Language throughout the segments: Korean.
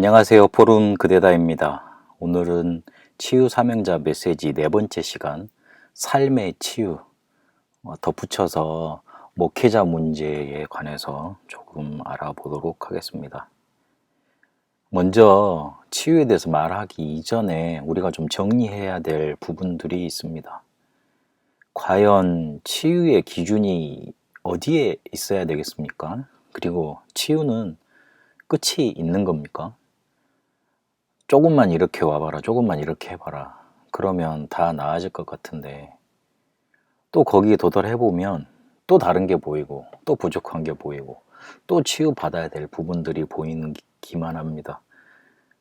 안녕하세요. 포rum 그대다입니다. 오늘은 치유 사명자 메시지 네 번째 시간, 삶의 치유, 덧붙여서 목회자 문제에 관해서 조금 알아보도록 하겠습니다. 먼저 치유에 대해서 말하기 이전에 우리가 좀 정리해야 될 부분들이 있습니다. 과연 치유의 기준이 어디에 있어야 되겠습니까? 그리고 치유는 끝이 있는 겁니까? 조금만 이렇게 와봐라, 조금만 이렇게 해봐라. 그러면 다 나아질 것 같은데, 또 거기에 도달해보면 또 다른 게 보이고, 또 부족한 게 보이고, 또 치유받아야 될 부분들이 보이기만 합니다.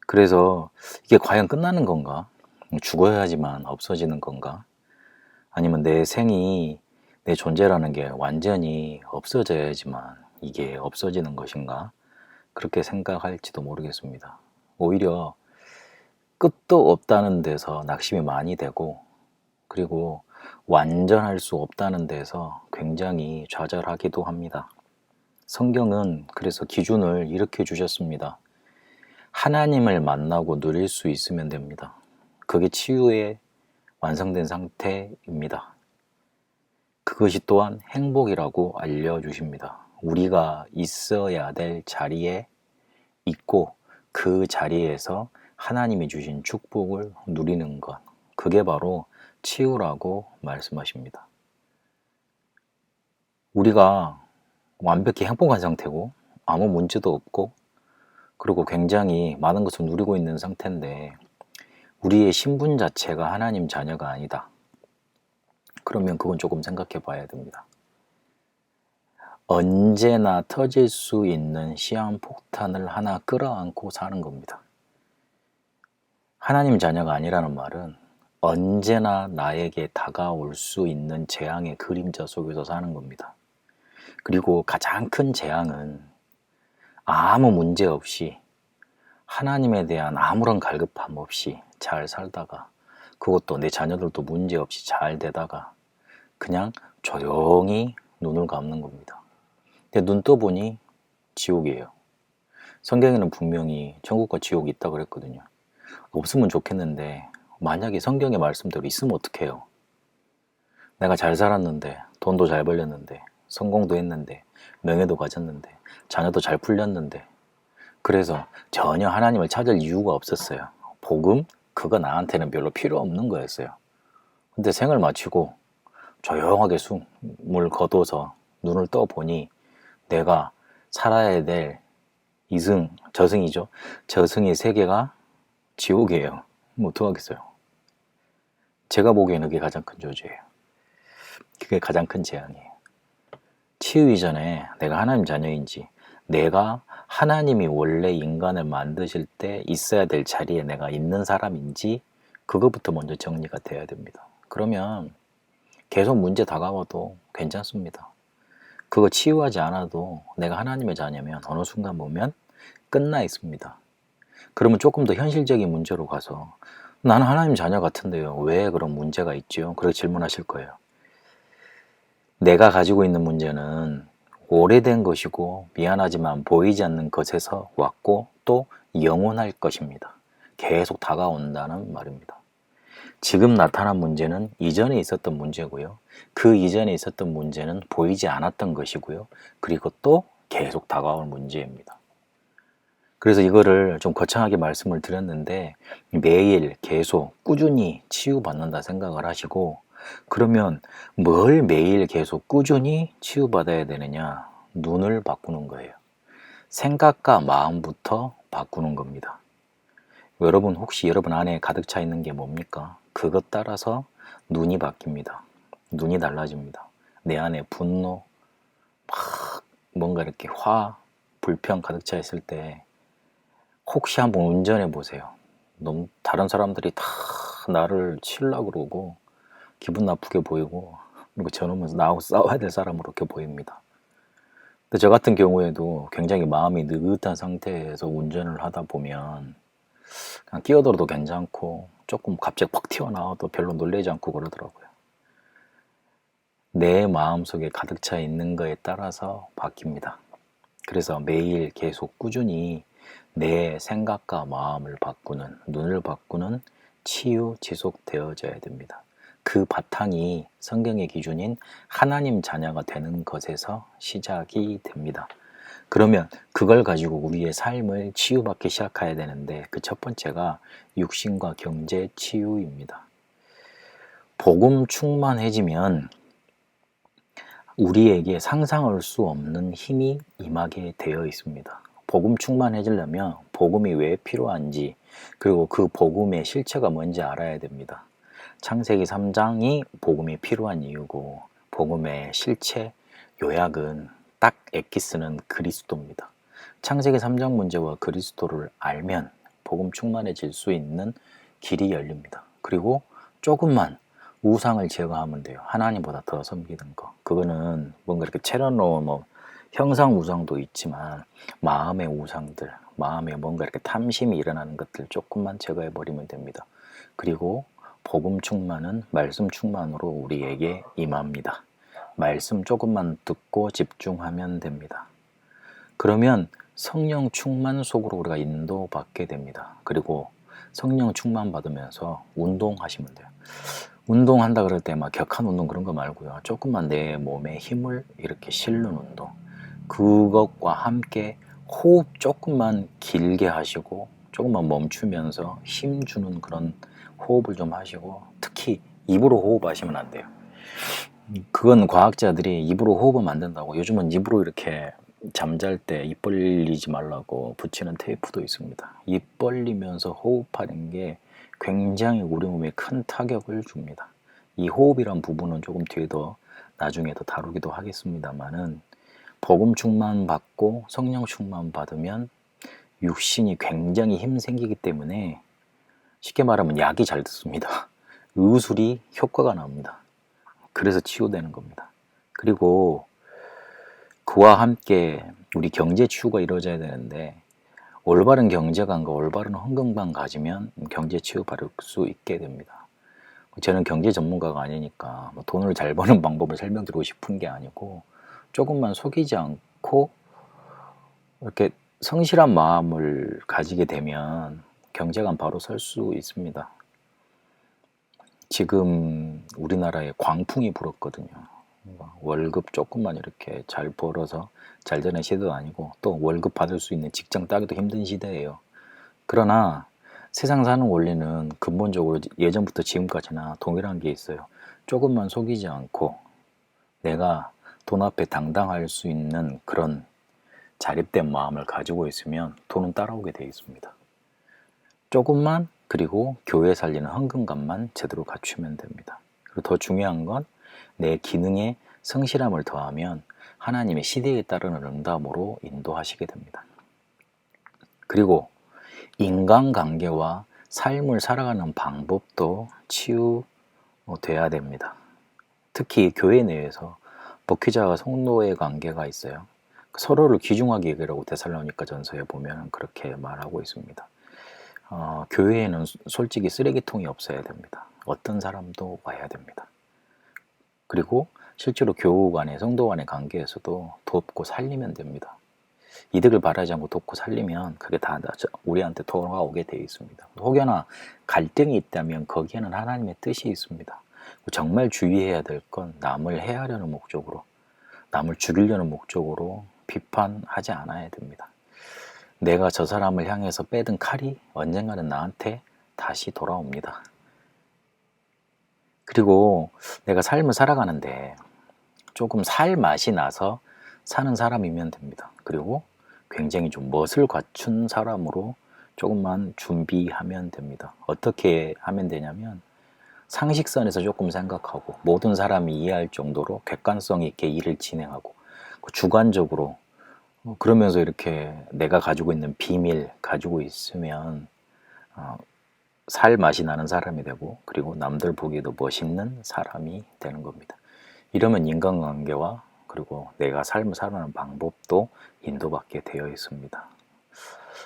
그래서 이게 과연 끝나는 건가? 죽어야지만 없어지는 건가? 아니면 내 생이, 내 존재라는 게 완전히 없어져야지만 이게 없어지는 것인가? 그렇게 생각할지도 모르겠습니다. 오히려 끝도 없다는 데서 낙심이 많이 되고, 그리고 완전할 수 없다는 데서 굉장히 좌절하기도 합니다. 성경은 그래서 기준을 이렇게 주셨습니다. 하나님을 만나고 누릴 수 있으면 됩니다. 그게 치유의 완성된 상태입니다. 그것이 또한 행복이라고 알려주십니다. 우리가 있어야 될 자리에 있고, 그 자리에서 하나님이 주신 축복을 누리는 것, 그게 바로 치유라고 말씀하십니다. 우리가 완벽히 행복한 상태고 아무 문제도 없고, 그리고 굉장히 많은 것을 누리고 있는 상태인데 우리의 신분 자체가 하나님 자녀가 아니다. 그러면 그건 조금 생각해 봐야 됩니다. 언제나 터질 수 있는 시한폭탄을 하나 끌어안고 사는 겁니다. 하나님 자녀가 아니라는 말은 언제나 나에게 다가올 수 있는 재앙의 그림자 속에서 사는 겁니다. 그리고 가장 큰 재앙은 아무 문제 없이, 하나님에 대한 아무런 갈급함 없이 잘 살다가, 그것도 내 자녀들도 문제 없이 잘 되다가 그냥 조용히 눈을 감는 겁니다. 근데 눈 떠보니 지옥이에요. 성경에는 분명히 천국과 지옥이 있다고 그랬거든요. 없으면 좋겠는데 만약에 성경의 말씀대로 있으면 어떡해요? 내가 잘 살았는데, 돈도 잘 벌렸는데, 성공도 했는데, 명예도 가졌는데, 자녀도 잘 풀렸는데, 그래서 전혀 하나님을 찾을 이유가 없었어요. 복음? 그거 나한테는 별로 필요 없는 거였어요. 근데 생을 마치고 조용하게 숨을 거둬서 눈을 떠보니 내가 살아야 될 이승, 저승이죠. 저승의 세계가 지옥이에요. 뭐 어떡하겠어요. 제가 보기에는 그게 가장 큰 저주예요. 그게 가장 큰 재앙이에요. 치유 이전에 내가 하나님 자녀인지, 내가 하나님이 원래 인간을 만드실 때 있어야 될 자리에 내가 있는 사람인지, 그것부터 먼저 정리가 돼야 됩니다. 그러면 계속 문제 다가와도 괜찮습니다. 그거 치유하지 않아도 내가 하나님의 자녀면 어느 순간 보면 끝나 있습니다. 그러면 조금 더 현실적인 문제로 가서, 나는 하나님 자녀 같은데요, 왜 그런 문제가 있죠? 그렇게 질문하실 거예요. 내가 가지고 있는 문제는 오래된 것이고 미안하지만 보이지 않는 것에서 왔고 또 영원할 것입니다. 계속 다가온다는 말입니다. 지금 나타난 문제는 이전에 있었던 문제고요. 그 이전에 있었던 문제는 보이지 않았던 것이고요. 그리고 또 계속 다가올 문제입니다. 그래서 이거를 좀 거창하게 말씀을 드렸는데, 매일 계속 꾸준히 치유받는다 생각을 하시고, 그러면 뭘 매일 계속 꾸준히 치유받아야 되느냐? 눈을 바꾸는 거예요. 생각과 마음부터 바꾸는 겁니다. 여러분, 혹시 여러분 안에 가득 차 있는 게 뭡니까? 그것 따라서 눈이 바뀝니다. 눈이 달라집니다. 내 안에 분노, 막 뭔가 이렇게 불평 가득 차 있을 때 혹시 한번 운전해 보세요. 너무 다른 사람들이 다 나를 치려고 그러고 기분 나쁘게 보이고, 그리고 저놈은 나하고 싸워야 될 사람으로 이렇게 보입니다. 근데 저 같은 경우에도 굉장히 마음이 느긋한 상태에서 운전을 하다 보면 그냥 끼어들어도 괜찮고, 조금 갑자기 퍽 튀어나와도 별로 놀라지 않고 그러더라고요. 내 마음속에 가득 차 있는 거에 따라서 바뀝니다. 그래서 매일 계속 꾸준히 내 생각과 마음을 바꾸는, 눈을 바꾸는 치유 지속되어져야 됩니다. 그 바탕이 성경의 기준인 하나님 자녀가 되는 것에서 시작이 됩니다. 그러면 그걸 가지고 우리의 삶을 치유받기 시작해야 되는데 그 첫 번째가 육신과 경제 치유입니다. 복음 충만해지면 우리에게 상상할 수 없는 힘이 임하게 되어 있습니다. 복음 충만해지려면 복음이 왜 필요한지, 그리고 그 복음의 실체가 뭔지 알아야 됩니다. 창세기 3장이 복음이 필요한 이유고, 복음의 실체, 요약은 딱 엑기스는 그리스도입니다. 창세기 3장 문제와 그리스도를 알면 복음 충만해질 수 있는 길이 열립니다. 그리고 조금만 우상을 제거하면 돼요. 하나님보다 더 섬기는 거. 그거는 뭔가 이렇게 채려놓은 형상 우상도 있지만 마음의 우상들, 마음에 뭔가 이렇게 탐심이 일어나는 것들 조금만 제거해 버리면 됩니다. 그리고 복음 충만은 말씀 충만으로 우리에게 임합니다. 말씀 조금만 듣고 집중하면 됩니다. 그러면 성령 충만 속으로 우리가 인도받게 됩니다. 그리고 성령 충만 받으면서 운동하시면 돼요. 운동한다 그럴 때 막 격한 운동 그런 거 말고요. 조금만 내 몸에 힘을 이렇게 실는 운동. 그것과 함께 호흡 조금만 길게 하시고 조금만 멈추면서 힘 주는 그런 호흡을 좀 하시고, 특히 입으로 호흡하시면 안 돼요. 그건 과학자들이 입으로 호흡은 안 된다고, 요즘은 입으로 이렇게 잠잘 때 입 벌리지 말라고 붙이는 테이프도 있습니다. 입 벌리면서 호흡하는 게 굉장히 우리 몸에 큰 타격을 줍니다. 이 호흡이란 부분은 조금 뒤에 더 나중에 더 다루기도 하겠습니다만은, 복음 충만 받고 성령 충만 받으면 육신이 굉장히 힘 생기기 때문에 쉽게 말하면 약이 잘 듣습니다. 의술이 효과가 납니다. 그래서 치유되는 겁니다. 그리고 그와 함께 우리 경제 치유가 이루어져야 되는데, 올바른 경제관과 올바른 헌금관 가지면 경제 치유 받을 수 있게 됩니다. 저는 경제 전문가가 아니니까 돈을 잘 버는 방법을 설명드리고 싶은 게 아니고, 조금만 속이지 않고 이렇게 성실한 마음을 가지게 되면 경제관 바로 설 수 있습니다. 지금 우리나라에 광풍이 불었거든요. 월급 조금만 이렇게 잘 벌어서 잘 되는 시대도 아니고, 또 월급 받을 수 있는 직장 따기도 힘든 시대예요. 그러나 세상 사는 원리는 근본적으로 예전부터 지금까지나 동일한 게 있어요. 조금만 속이지 않고 내가 돈 앞에 당당할 수 있는 그런 자립된 마음을 가지고 있으면 돈은 따라오게 되어 있습니다. 조금만, 그리고 교회 살리는 헌금감만 제대로 갖추면 됩니다. 그리고 더 중요한 건 내 기능에 성실함을 더하면 하나님의 시대에 따르는 응답으로 인도하시게 됩니다. 그리고 인간관계와 삶을 살아가는 방법도 치유돼야 됩니다. 특히 교회 내에서 목회자와 성도의 관계가 있어요. 서로를 귀중하게 여기라고 데살로니가 전서에 보면 그렇게 말하고 있습니다. 교회에는 솔직히 쓰레기통이 없어야 됩니다. 어떤 사람도 와야 됩니다. 그리고 실제로 교우 간의, 성도 간의 관계에서도 돕고 살리면 됩니다. 이득을 바라지 않고 돕고 살리면 그게 다 우리한테 돌아오게 되어 있습니다. 혹여나 갈등이 있다면 거기에는 하나님의 뜻이 있습니다. 정말 주의해야 될 건 남을 해하려는 목적으로, 남을 죽이려는 목적으로 비판하지 않아야 됩니다. 내가 저 사람을 향해서 빼든 칼이 언젠가는 나한테 다시 돌아옵니다. 그리고 내가 삶을 살아가는데 조금 살 맛이 나서 사는 사람이면 됩니다. 그리고 굉장히 좀 멋을 갖춘 사람으로 조금만 준비하면 됩니다. 어떻게 하면 되냐면, 상식선에서 조금 생각하고 모든 사람이 이해할 정도로 객관성 있게 일을 진행하고, 주관적으로 그러면서 이렇게 내가 가지고 있는 비밀 가지고 있으면 살 맛이 나는 사람이 되고, 그리고 남들 보기에도 멋있는 사람이 되는 겁니다. 이러면 인간관계와 그리고 내가 삶을 살아가는 방법도 인도받게 되어 있습니다.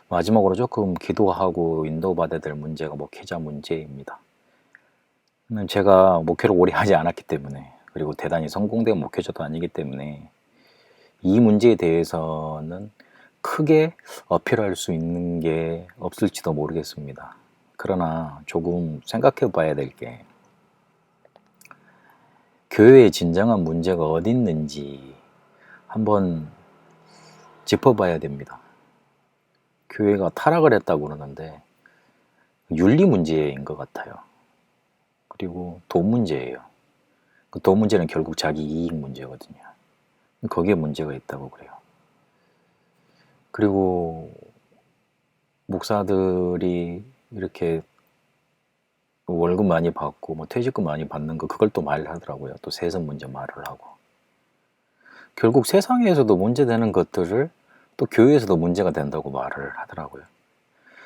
마지막으로 조금 기도하고 인도받아야 될 문제가 목회자 문제입니다. 제가 목회를 오래 하지 않았기 때문에, 그리고 대단히 성공된 목회자도 아니기 때문에 이 문제에 대해서는 크게 어필할 수 있는 게 없을지도 모르겠습니다. 그러나 조금 생각해 봐야 될 게, 교회의 진정한 문제가 어디 있는지 한번 짚어봐야 됩니다. 교회가 타락을 했다고 그러는데 윤리 문제인 것 같아요. 그리고 돈 문제예요. 그 돈 문제는 결국 자기 이익 문제거든요. 거기에 문제가 있다고 그래요. 그리고 목사들이 이렇게 월급 많이 받고 뭐 퇴직금 많이 받는 거, 그걸 또 말하더라고요. 또 세금 문제 말을 하고. 결국 세상에서도 문제되는 것들을 또 교회에서도 문제가 된다고 말을 하더라고요.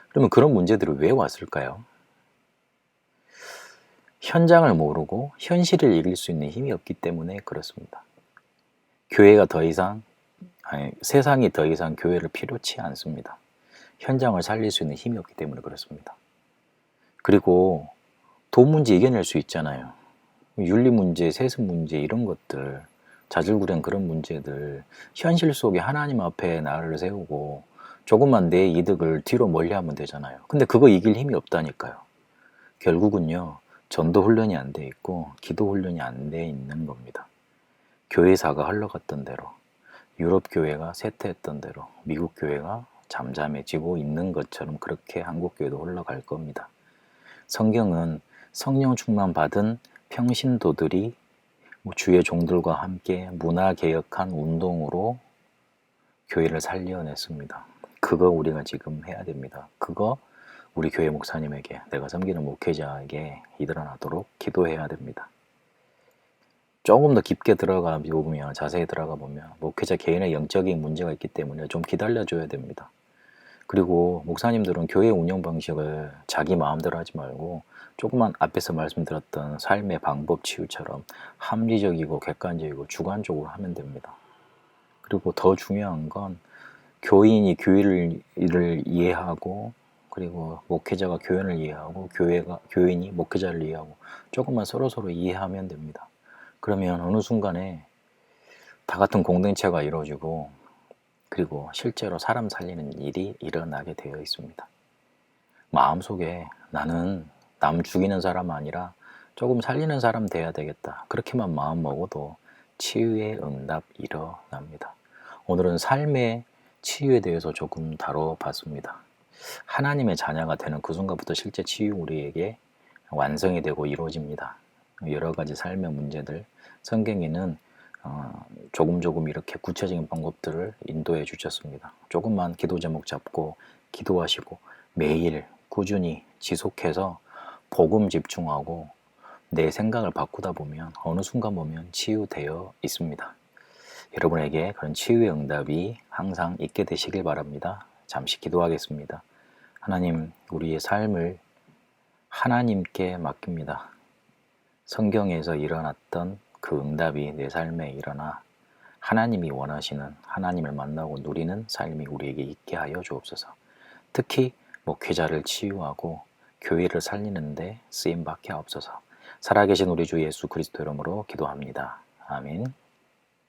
그러면 그런 문제들이 왜 왔을까요? 현장을 모르고 현실을 이길 수 있는 힘이 없기 때문에 그렇습니다. 교회가 더 이상, 세상이 더 이상 교회를 필요치 않습니다. 현장을 살릴 수 있는 힘이 없기 때문에 그렇습니다. 그리고 돈 문제 이겨낼 수 있잖아요. 윤리 문제, 세습 문제 이런 것들, 자질구레한 그런 문제들, 현실 속에 하나님 앞에 나를 세우고 조금만 내 이득을 뒤로 멀리하면 되잖아요. 근데 그거 이길 힘이 없다니까요. 결국은요, 전도 훈련이 안 돼 있고 기도 훈련이 안 돼 있는 겁니다. 교회사가 흘러갔던 대로, 유럽 교회가 쇠퇴했던 대로, 미국 교회가 잠잠해지고 있는 것처럼 그렇게 한국 교회도 흘러갈 겁니다. 성경은 성령 충만 받은 평신도들이 주의 종들과 함께 문화개혁한 운동으로 교회를 살려냈습니다. 그거 우리가 지금 해야 됩니다. 그거 우리 교회 목사님에게, 내가 섬기는 목회자에게 일어나도록 기도해야 됩니다. 조금 더 깊게 들어가 보면, 자세히 들어가 보면 목회자 개인의 영적인 문제가 있기 때문에 좀 기다려줘야 됩니다. 그리고 목사님들은 교회 운영 방식을 자기 마음대로 하지 말고 조금만 앞에서 말씀드렸던 삶의 방법 치유처럼 합리적이고 객관적이고 주관적으로 하면 됩니다. 그리고 더 중요한 건 교인이 교회를 이해하고, 그리고 목회자가 교인을 이해하고, 교인이 목회자를 이해하고, 조금만 서로 이해하면 됩니다. 그러면 어느 순간에 다 같은 공동체가 이루어지고, 그리고 실제로 사람 살리는 일이 일어나게 되어 있습니다. 마음속에 나는 남 죽이는 사람 아니라 조금 살리는 사람 돼야 되겠다, 그렇게만 마음 먹어도 치유의 응답 일어납니다. 오늘은 삶의 치유에 대해서 조금 다뤄봤습니다. 하나님의 자녀가 되는 그 순간부터 실제 치유 우리에게 완성이 되고 이루어집니다. 여러 가지 삶의 문제들, 성경에는 조금 이렇게 구체적인 방법들을 인도해 주셨습니다. 조금만 기도 제목 잡고 기도하시고 매일 꾸준히 지속해서 복음 집중하고 내 생각을 바꾸다 보면 어느 순간 보면 치유되어 있습니다. 여러분에게 그런 치유의 응답이 항상 있게 되시길 바랍니다. 잠시 기도하겠습니다. 하나님, 우리의 삶을 하나님께 맡깁니다. 성경에서 일어났던 그 응답이 내 삶에 일어나 하나님이 원하시는, 하나님을 만나고 누리는 삶이 우리에게 있게 하여 주옵소서. 특히 목회자를 치유하고 교회를 살리는데 쓰임받게 하옵소서. 살아계신 우리 주 예수 그리스도 이름으로 기도합니다. 아멘.